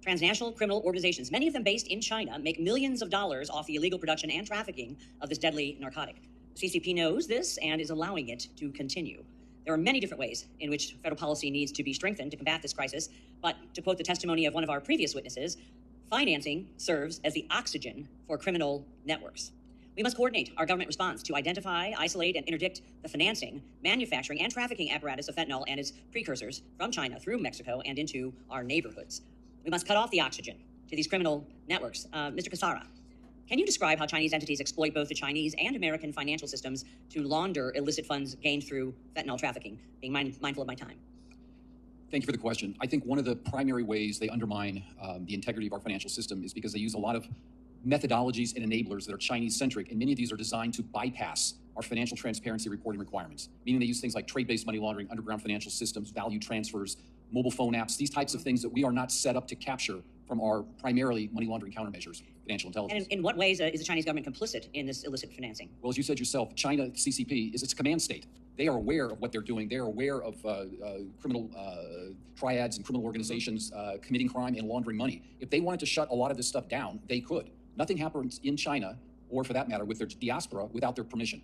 Transnational criminal organizations, many of them based in China, make millions of dollars off the illegal production and trafficking of this deadly narcotic. The CCP knows this and is allowing it to continue. There are many different ways in which federal policy needs to be strengthened to combat this crisis, but to quote the testimony of one of our previous witnesses, financing serves as the oxygen for criminal networks. We must coordinate our government response to identify, isolate, and interdict the financing, manufacturing, and trafficking apparatus of fentanyl and its precursors from China through Mexico and into our neighborhoods. We must cut off the oxygen to these criminal networks. Mr. Cassara, can you describe how Chinese entities exploit both the Chinese and American financial systems to launder illicit funds gained through fentanyl trafficking? Being mindful of my time. Thank you for the question. I think one of the primary ways they undermine the integrity of our financial system is because they use a lot of methodologies and enablers that are Chinese-centric, and many of these are designed to bypass our financial transparency reporting requirements, meaning they use things like trade-based money laundering, underground financial systems, value transfers, mobile phone apps, these types of things that we are not set up to capture from our primarily money laundering countermeasures, financial intelligence. And in what ways is the Chinese government complicit in this illicit financing? Well, as you said yourself, China, CCP, is its command state. They are aware of what they're doing. They're aware of criminal triads and criminal organizations committing crime and laundering money. If they wanted to shut a lot of this stuff down, they could. Nothing happens in China, or for that matter, with their diaspora, without their permission.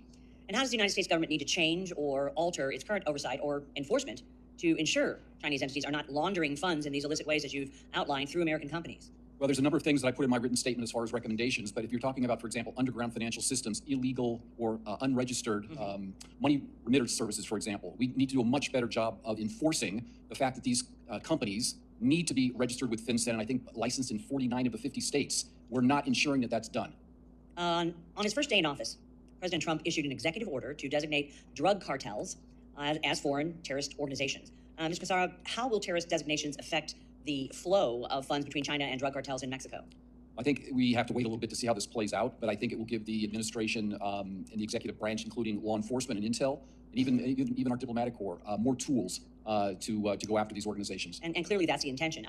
And how does the United States government need to change or alter its current oversight or enforcement to ensure Chinese entities are not laundering funds in these illicit ways as you've outlined through American companies? Well, there's a number of things that I put in my written statement as far as recommendations, but if you're talking about, for example, underground financial systems, illegal or unregistered money remittance services, for example, we need to do a much better job of enforcing the fact that these companies need to be registered with FinCEN, and I think licensed in 49 of the 50 states. We're not ensuring that that's done. On his first day in office, President Trump issued an executive order to designate drug cartels as foreign terrorist organizations. Mr. Cassara, how will terrorist designations affect the flow of funds between China and drug cartels in Mexico? I think we have to wait a little bit to see how this plays out, but I think it will give the administration and the executive branch, including law enforcement and intel, and even our diplomatic corps, more tools to go after these organizations. And clearly that's the intention.